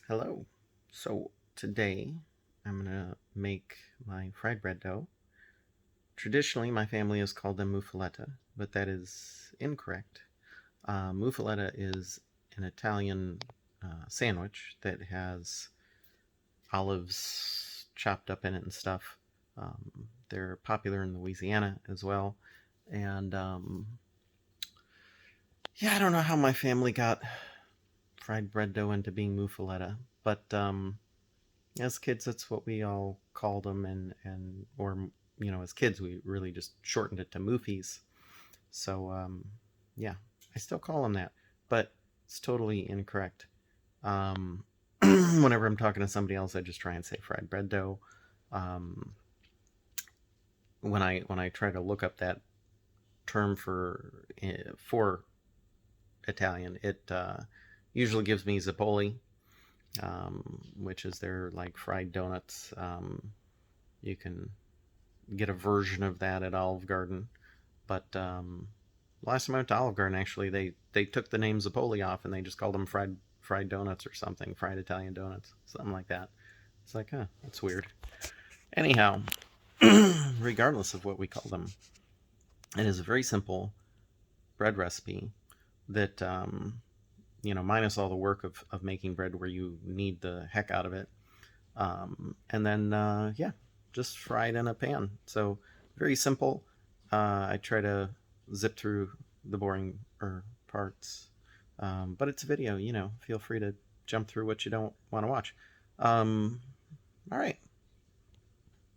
Hello. So today I'm gonna make my fried bread dough. Traditionally, my family has called them muffaletta, but that is incorrect. Muffaletta is an Italian sandwich that has olives chopped up in it and stuff. They're popular in Louisiana as well. And yeah, I don't know how my family got fried bread dough into being muffaletta, but as kids, that's what we all called them, or as kids, we really just shortened it to moofies. So yeah, I still call them that, but it's totally incorrect. Um, whenever I'm talking to somebody else, I just try and say fried bread dough. Um, when I try to look up that term for Italian, it usually gives me Zipoli, which is their like fried donuts. You can get a version of that at Olive Garden. But last time I went to Olive Garden, actually, they took the name Zapoli off and they just called them fried donuts or something, fried Italian donuts, something like that. It's like, huh, that's weird. Anyhow, regardless of what we call them, it is a very simple bread recipe that minus all the work of making bread where you knead the heck out of it, and then yeah, just fry it in a pan. So very simple. I try to zip through the boring parts, but it's a video. Feel free to jump through what you don't want to watch. Um, all right,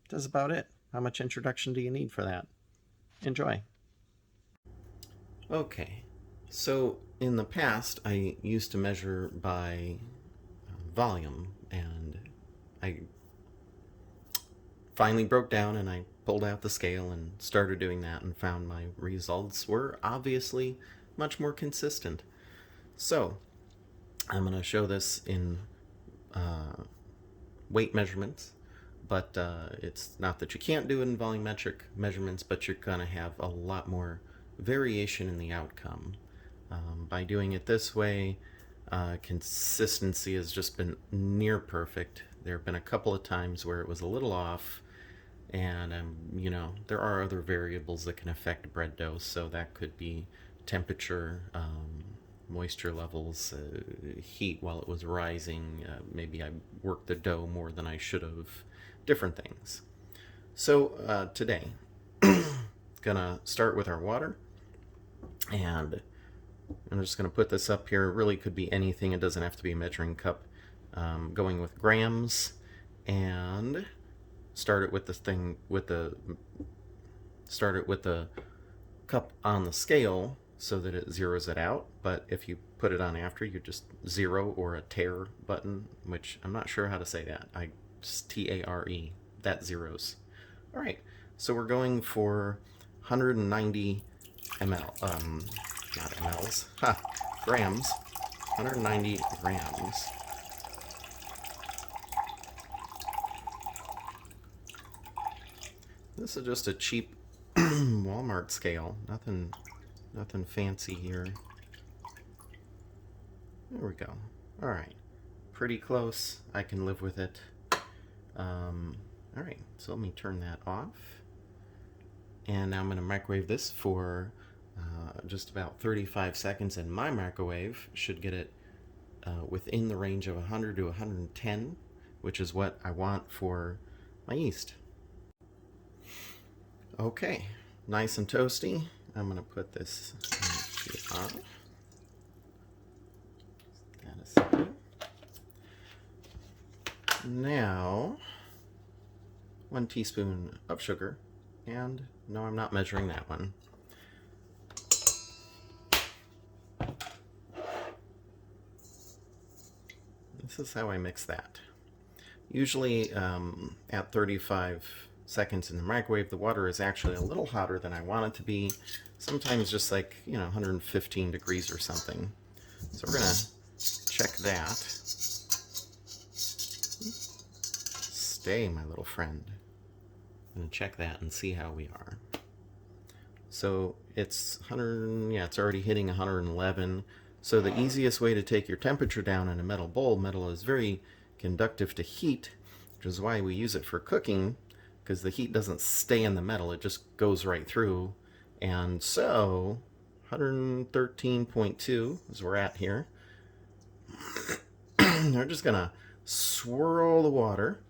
that's about it. How much introduction do you need for that? Enjoy. Okay, so in the past, I used to measure by volume, and I finally broke down and I pulled out the scale and started doing that and found my results were obviously much more consistent. So, I'm going to show this in uh, weight measurements, but it's not that you can't do it in volumetric measurements, but you're going to have a lot more variation in the outcome. By doing it this way, consistency has just been near perfect. There have been a couple of times where it was a little off, and there are other variables that can affect bread dough, so that could be temperature, moisture levels, heat while it was rising. Maybe I worked the dough more than I should have, different things. So today, gonna start with our water, and I'm just gonna put this up here. It really could be anything, it doesn't have to be a measuring cup. Going with grams, and start it with the cup on the scale so that it zeroes it out. But if you put it on after, you just zero or a tare button, which I'm not sure how to say that. I just TARE, that zeros. All right, so we're going for 190 ml, not mLs, grams, 190 grams. This is just a cheap Walmart scale. Nothing fancy here. There we go. All right, pretty close. I can live with it. All right, so let me turn that off. And now I'm going to microwave this for just about 35 seconds, and my microwave should get it within the range of 100 to 110, which is what I want for my yeast. Okay, nice and toasty. I'm going to put this on. That aside. Now, 1 teaspoon of sugar, and no, I'm not measuring that one. This is how I mix that. Usually at 35 seconds in the microwave, the water is actually a little hotter than I want it to be. Sometimes just like, 115 degrees or something. So we're going to check that. Stay, my little friend. I'm going to check that and see how we are. So it's 100, yeah, it's already hitting 111. So the easiest way to take your temperature down in a metal bowl, metal is very conductive to heat, which is why we use it for cooking, because the heat doesn't stay in the metal, it just goes right through. And so 113.2 is where we're at here. We're just gonna swirl the water,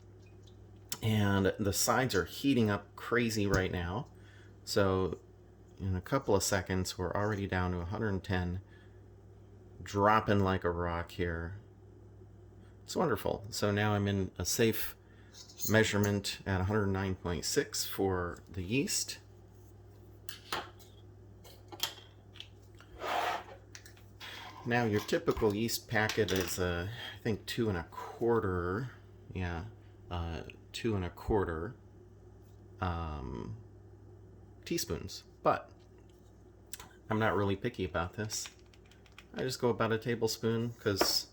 and the sides are heating up crazy right now. So in a couple of seconds, we're already down to 110, dropping like a rock here. It's wonderful. So now I'm in a safe measurement at 109.6 for the yeast. Now your typical yeast packet is I think 2 1/4, yeah, 2 1/4 teaspoons. But I'm not really picky about this. I just go about a tablespoon because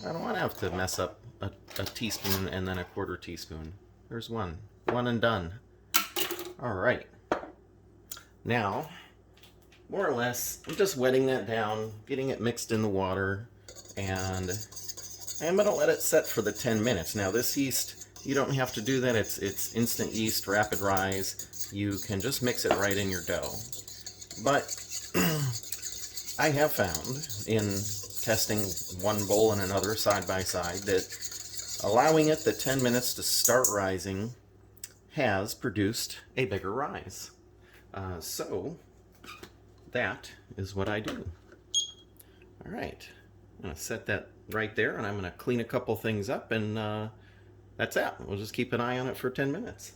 I don't want to have to mess up a teaspoon and then a 1/4 teaspoon. There's one and done. All right. Now, more or less, I'm just wetting that down, getting it mixed in the water, and I'm gonna let it set for the 10 minutes. Now this yeast, you don't have to do that. It's instant yeast, rapid rise. You can just mix it right in your dough. But I have found in testing one bowl and another side by side that allowing it the 10 minutes to start rising has produced a bigger rise. So that is what I do. All right, I'm gonna set that right there, and I'm gonna clean a couple things up, and that's it. We'll just keep an eye on it for 10 minutes.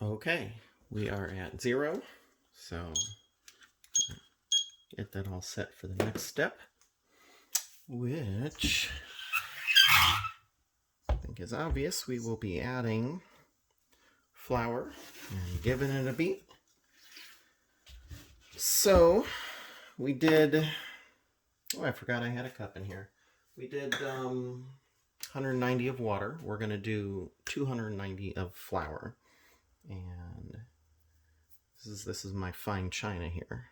Okay, we are at 0, so get that all set for the next step, which I think is obvious. We will be adding flour and giving it a beat. So we did, oh, I forgot I had a cup in here. We did 190 of water. We're going to do 290 of flour. And this is my fine china here.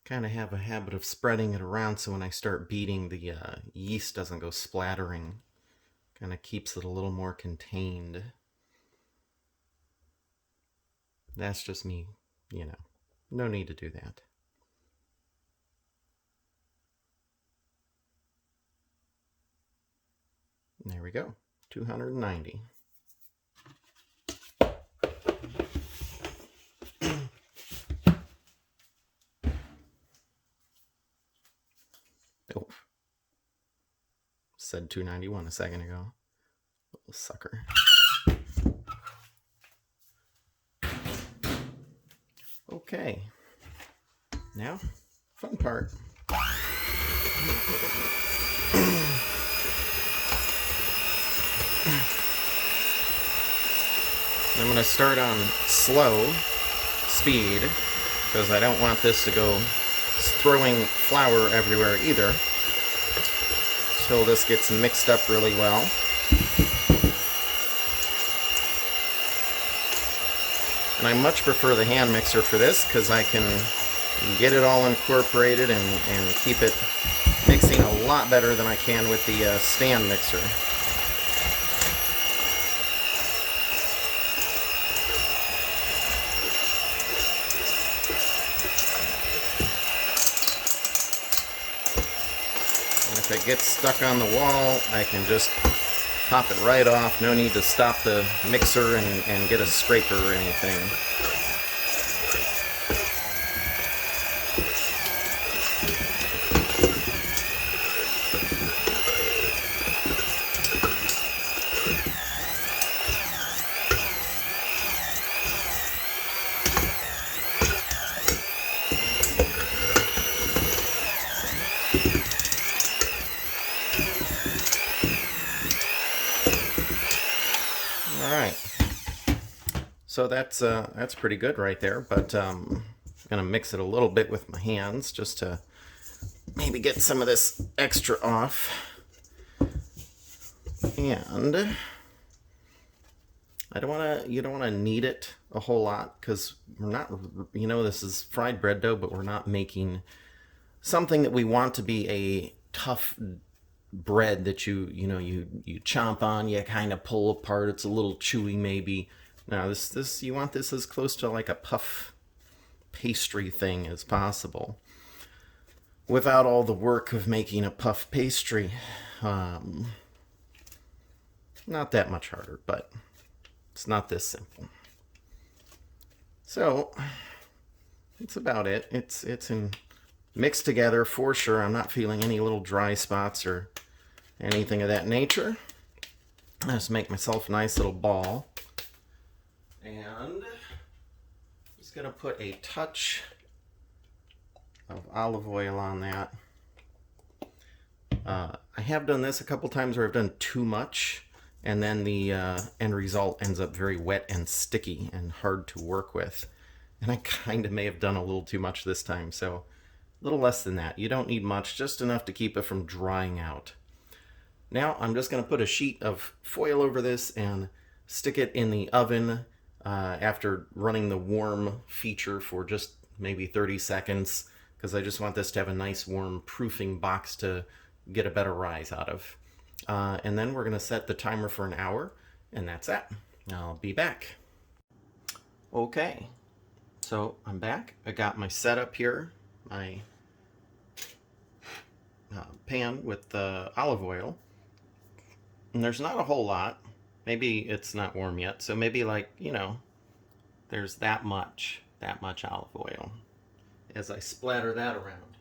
Kind of have a habit of spreading it around so when I start beating, the yeast doesn't go splattering. Kind of keeps it a little more contained. That's just me, you know. No need to do that. There we go, 290. Oh, said 291 a second ago. Little sucker. Okay, now, fun part. I'm going to start on slow speed because I don't want this to go throwing flour everywhere either, until this gets mixed up really well. And I much prefer the hand mixer for this because I can get it all incorporated and keep it mixing a lot better than I can with the stand mixer. If it gets stuck on the wall, I can just pop it right off. No need to stop the mixer and get a scraper or anything. All right. So that's pretty good right there, but I'm gonna mix it a little bit with my hands just to maybe get some of this extra off. And you don't wanna knead it a whole lot because we're not, this is fried bread dough, but we're not making something that we want to be a tough bread that you chomp on, you kind of pull apart. It's a little chewy maybe. Now this you want this as close to like a puff pastry thing as possible, without all the work of making a puff pastry. Not that much harder, but it's not this simple. So that's about it. It's mixed together for sure. I'm not feeling any little dry spots or anything of that nature. I just make myself a nice little ball. And I'm just gonna put a touch of olive oil on that. I have done this a couple times where I've done too much, and then the end result ends up very wet and sticky and hard to work with. And I kind of may have done a little too much this time, so a little less than that. You don't need much, just enough to keep it from drying out. Now I'm just going to put a sheet of foil over this and stick it in the oven after running the warm feature for just maybe 30 seconds, because I just want this to have a nice warm proofing box to get a better rise out of. And then we're going to set the timer for an hour, and that's that. I'll be back. Okay, so I'm back. I got my setup here, my pan with the olive oil. And there's not a whole lot. Maybe it's not warm yet, so maybe like, there's that much olive oil as I splatter that around.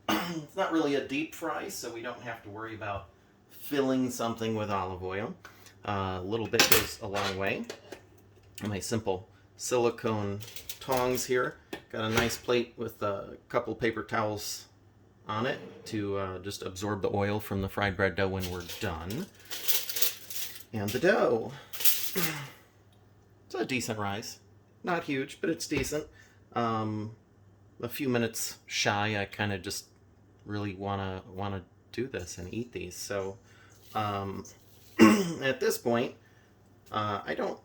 It's not really a deep fry, so we don't have to worry about filling something with olive oil. A little bit goes a long way. My simple silicone tongs here. Got a nice plate with a couple paper towels on it to just absorb the oil from the fried bread dough when we're done. And the dough. It's a decent rise. Not huge, but it's decent. A few minutes shy. I kind of just really wanna do this and eat these. So at this point, I don't,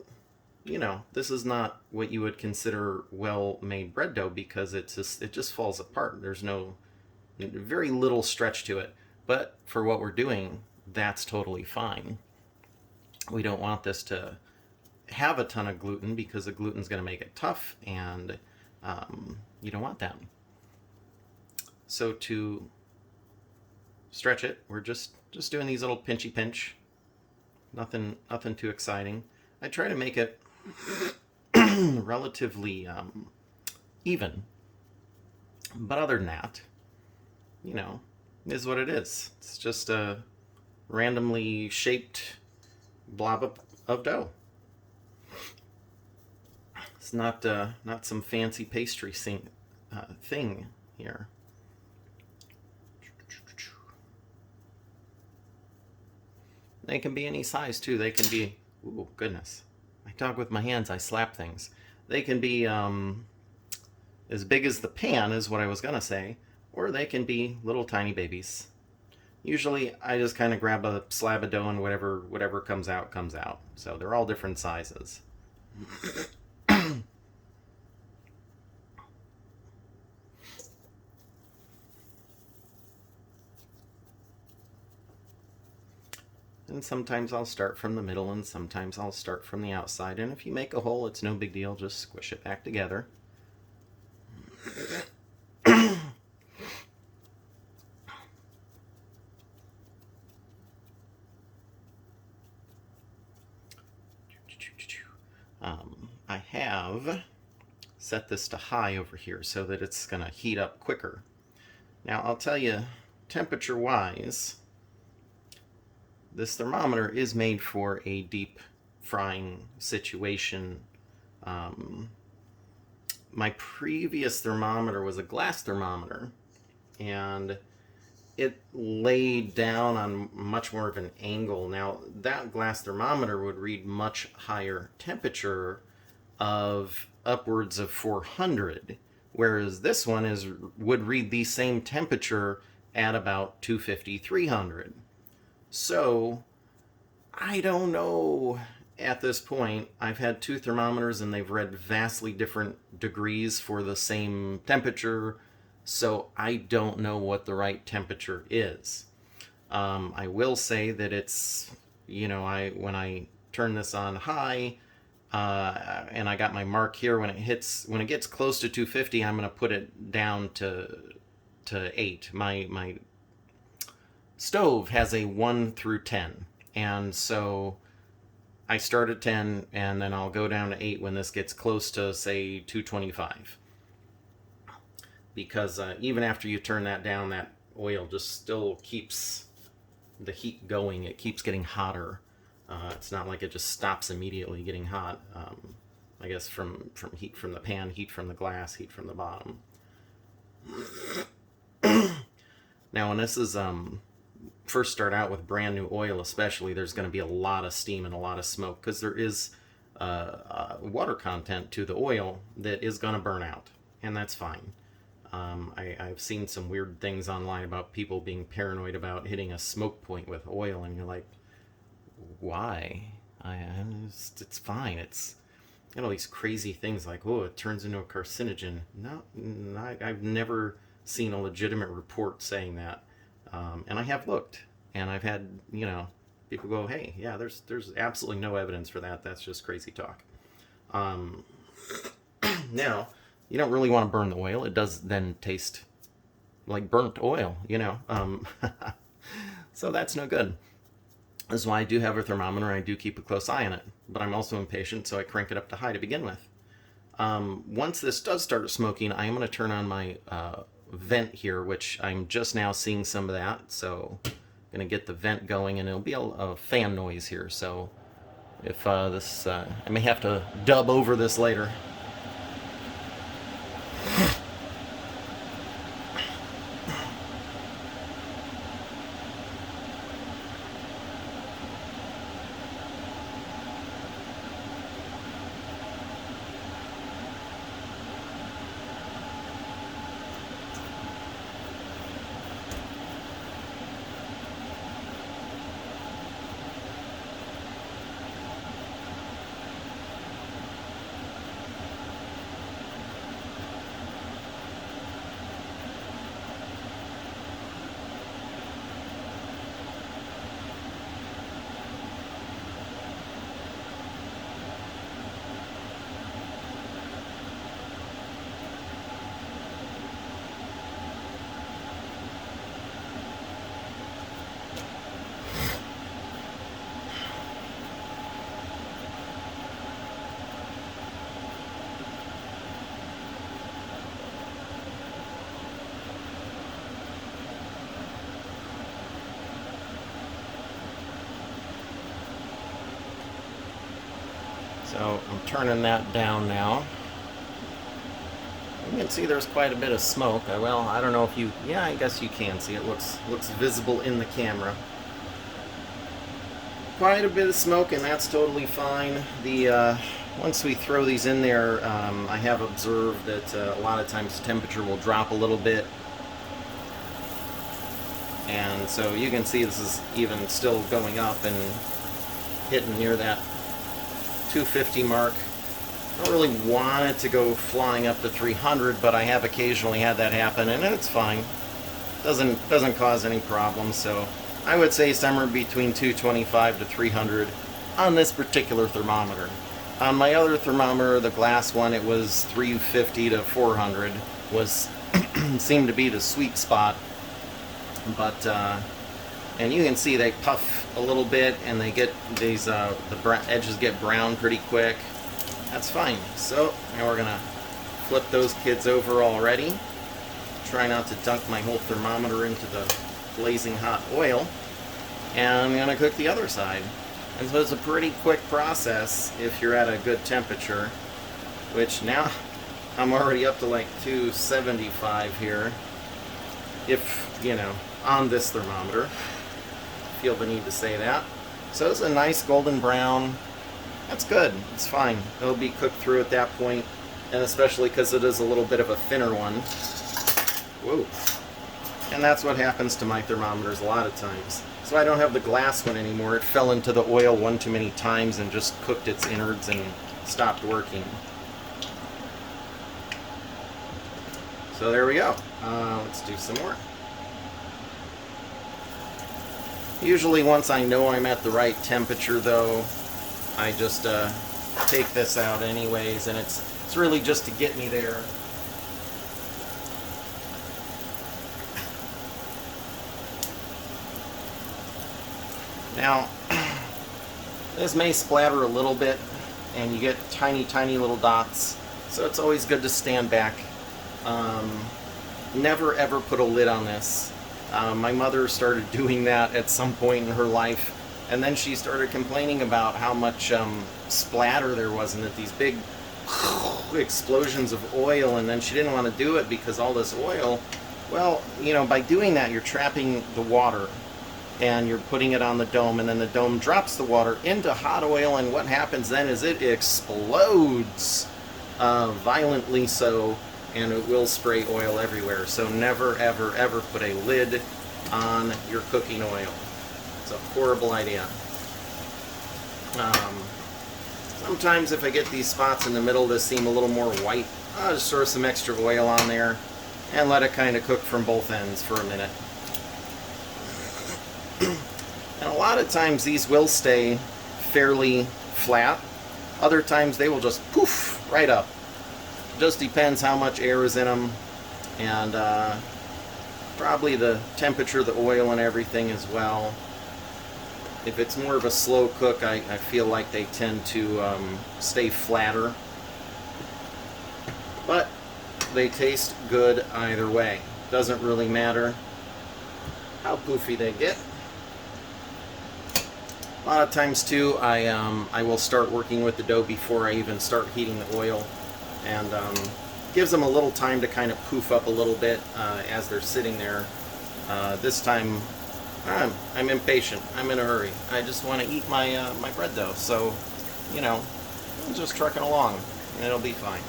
this is not what you would consider well-made bread dough, because it just falls apart. There's very little stretch to it. But for what we're doing, that's totally fine. We don't want this to have a ton of gluten, because the gluten's going to make it tough, and you don't want that. So to stretch it, we're just doing these little pinchy pinch. Nothing too exciting. I try to make it relatively even. But other than that, is what it is. It's just a randomly shaped blob of dough. It's not some fancy pastry thing here. They can be any size too. They can be, ooh, goodness. I talk with my hands, I slap things. They can be as big as the pan is what I was gonna say, or they can be little tiny babies. Usually I just kind of grab a slab of dough and whatever comes out, comes out. So they're all different sizes. And sometimes I'll start from the middle, and sometimes I'll start from the outside. And if you make a hole, it's no big deal. Just squish it back together. I have set this to high over here so that it's going to heat up quicker. Now I'll tell you, temperature-wise, this thermometer is made for a deep frying situation. My previous thermometer was a glass thermometer, and it laid down on much more of an angle. Now, that glass thermometer would read much higher temperature of upwards of 400, whereas this one would read the same temperature at about 250, 300. So, I don't know at this point. I've had two thermometers and they've read vastly different degrees for the same temperature, so I don't know what the right temperature is. I will say that it's, when I turn this on high, and I got my mark here, when it gets close to 250, I'm going to put it down to 8. My stove has a 1 through 10, and so I start at 10 and then I'll go down to 8 when this gets close to, say, 225. Because even after you turn that down, that oil just still keeps the heat going. It keeps getting hotter. It's not like it just stops immediately getting hot. I guess from heat from the pan, heat from the glass, heat from the bottom. Now, when this is first start out with brand new oil, especially, there's going to be a lot of steam and a lot of smoke because there is water content to the oil that is going to burn out, and that's fine. I've seen some weird things online about people being paranoid about hitting a smoke point with oil, and you're like, why? It's fine. It's all these crazy things like, oh, it turns into a carcinogen. No, I've never seen a legitimate report saying that. And I have looked, and I've had, people go, hey, yeah, there's absolutely no evidence for that. That's just crazy talk. Now, you don't really want to burn the oil. It does then taste like burnt oil, so that's no good. This is why I do have a thermometer. I do keep a close eye on it, but I'm also impatient, so I crank it up to high to begin with. Once this does start smoking, I am going to turn on my vent here, which I'm just now seeing some of that, so I'm going to get the vent going, and it'll be a fan noise here, so if I may have to dub over this later. So I'm turning that down now. You can see there's quite a bit of smoke. Well, I don't know if you... Yeah, I guess you can see it. Looks visible in the camera. Quite a bit of smoke, and that's totally fine. Once we throw these in there, I have observed that a lot of times temperature will drop a little bit. And so you can see this is even still going up and hitting near that 250 mark. I don't really want it to go flying up to 300, but I have occasionally had that happen, and it's fine. Doesn't cause any problems. So I would say somewhere between 225 to 300 on this particular thermometer. On my other thermometer, the glass one, it was 350 to 400 was seemed to be the sweet spot. But and you can see they puff a little bit, and they get these the edges get brown pretty quick. That's fine. So now we're gonna flip those kids over already. Try not to dunk my whole thermometer into the blazing hot oil. And I'm gonna cook the other side. And so it's a pretty quick process if you're at a good temperature, which now I'm already up to like 275 here. If, on this thermometer. Feel the need to say that. So it's a nice golden brown. That's good. It's fine. It'll be cooked through at that point, and especially because it is a little bit of a thinner one. Whoa. And that's what happens to my thermometers a lot of times. So I don't have the glass one anymore. It fell into the oil one too many times and just cooked its innards and stopped working. So there we go. Let's do some more. Usually once I know I'm at the right temperature though, I just take this out anyways, and it's really just to get me there. Now, this may splatter a little bit, and you get tiny, tiny little dots, so it's always good to stand back. Never ever put a lid on this. My mother started doing that at some point in her life, and then she started complaining about how much splatter there was in it, these big explosions of oil, and then she didn't want to do it because all this oil, well, you know, by doing that you're trapping the water and you're putting it on the dome, and then the dome drops the water into hot oil, and what happens then is it explodes violently so, and it will spray oil everywhere. So never ever ever put a lid on your cooking oil. It's a horrible idea. Sometimes if I get these spots in the middle that seem a little more white, I'll just throw some extra oil on there and let it kind of cook from both ends for a minute. And a lot of times these will stay fairly flat. Other times they will just poof right up. Just depends how much air is in them, and probably the temperature of the oil and everything as well. If it's more of a slow cook, I feel like they tend to stay flatter. But they taste good either way. Doesn't really matter how poofy they get. A lot of times too, I will start working with the dough before I even start heating the oil, and gives them a little time to kind of poof up a little bit as they're sitting there. This time I'm impatient. I'm in a hurry. I just want to eat my my bread dough, so you know, I'm just trucking along and it'll be fine.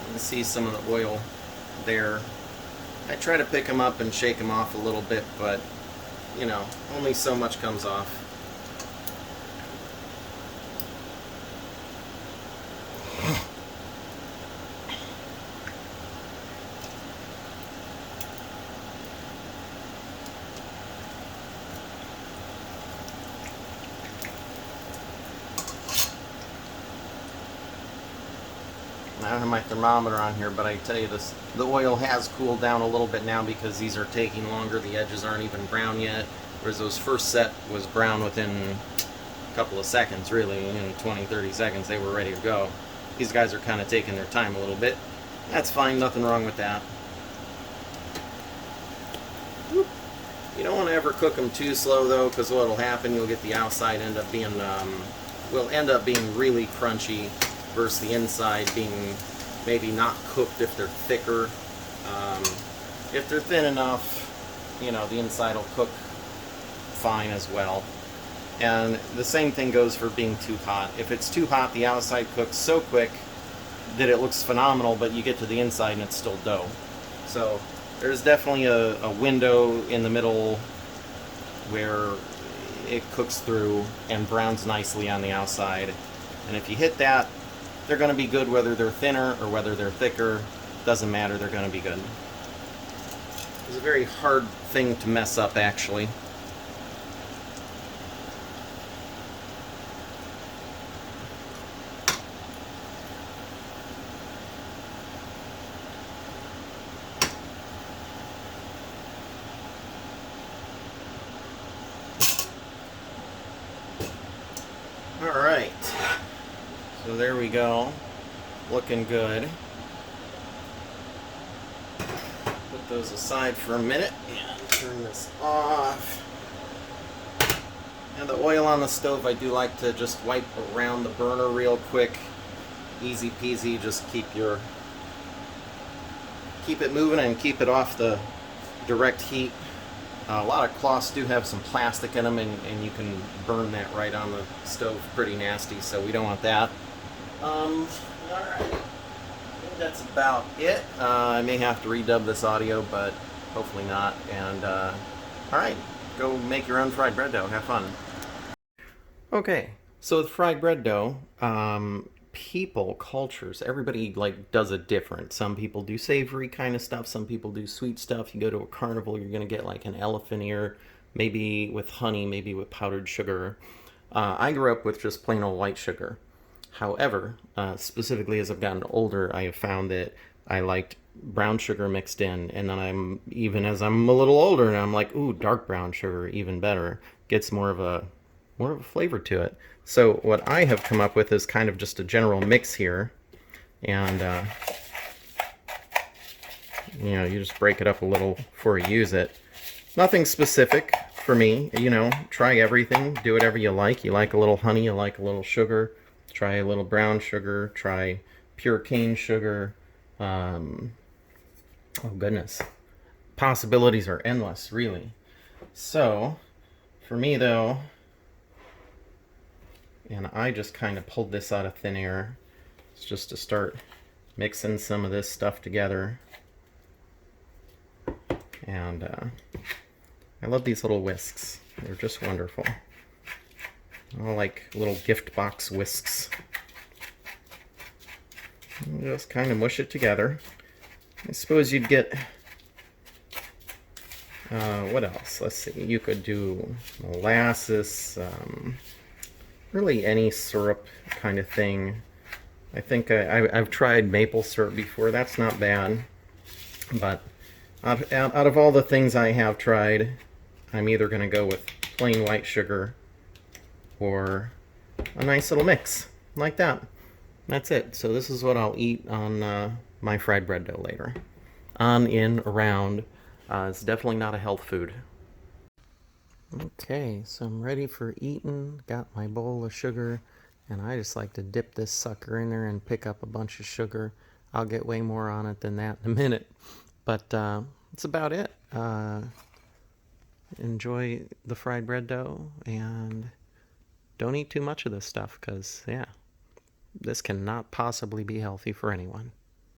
You can see some of the oil there. I try to pick them up and shake them off a little bit, but you know, only so much comes off. I don't have my thermometer on here, but I tell you this, the oil has cooled down a little bit now because these are taking longer. The edges aren't even brown yet, whereas those first set was brown within a couple of seconds, really, in 20-30 seconds they were ready to go. These guys are kind of taking their time a little bit. That's fine, nothing wrong with that. Whoop. You don't want to ever cook them too slow though, because what will happen, you'll get the outside will end up being really crunchy, versus the inside being maybe not cooked if they're thicker. If they're thin enough, you know, the inside will cook fine as well. And the same thing goes for being too hot. If it's too hot, the outside cooks so quick that it looks phenomenal, but you get to the inside and it's still dough. So there's definitely a window in the middle where it cooks through and browns nicely on the outside. And if you hit that, they're going to be good whether they're thinner or whether they're thicker. Doesn't matter, they're going to be good. It's a very hard thing to mess up, actually. Alright, so there we go, looking good. Put those aside for a minute and turn this off. And the oil on the stove, I do like to just wipe around the burner real quick Easy peasy, just keep it moving and keep it off the direct heat. A lot of cloths do have some plastic in them, and you can burn that right on the stove pretty nasty, so we don't want that. Alright, I think that's about it. I may have to redub this audio, but hopefully not. And alright, go make your own fried bread dough. Have fun. Okay, so with fried bread dough, people, cultures, everybody like does it different. Some people do savory kind of stuff. Some people do sweet stuff. You go to a carnival, you're gonna get like an elephant ear, maybe with honey, maybe with powdered sugar. I grew up with just plain old white sugar. However, specifically as I've gotten older, I have found that I liked brown sugar mixed in, and then as I'm a little older, and I'm like, ooh, dark brown sugar, even better. Gets more of a flavor to it. So what I have come up with is kind of just a general mix here, and you just break it up a little before you use it. Nothing specific for me, try everything, do whatever you like. You like a little honey, you like a little sugar, try a little brown sugar, try pure cane sugar. Oh goodness, possibilities are endless, really. So for me though, and I just kind of pulled this out of thin air, it's just to start mixing some of this stuff together. And I love these little whisks. They're just wonderful. I like little gift box whisks. And just kind of mush it together. I suppose you'd get, what else? Let's see, you could do molasses, really any syrup kind of thing. I think I've tried maple syrup before. That's not bad. But out of all the things I have tried, I'm either going to go with plain white sugar or a nice little mix like that. That's it. So this is what I'll eat on my fried bread dough later. On, in, around. It's definitely not a health food. Okay, so I'm ready for eating. Got my bowl of sugar, and I just like to dip this sucker in there and pick up a bunch of sugar. I'll get way more on it than that in a minute. But that's about it. Enjoy the fried bread dough, and don't eat too much of this stuff, because, yeah, this cannot possibly be healthy for anyone.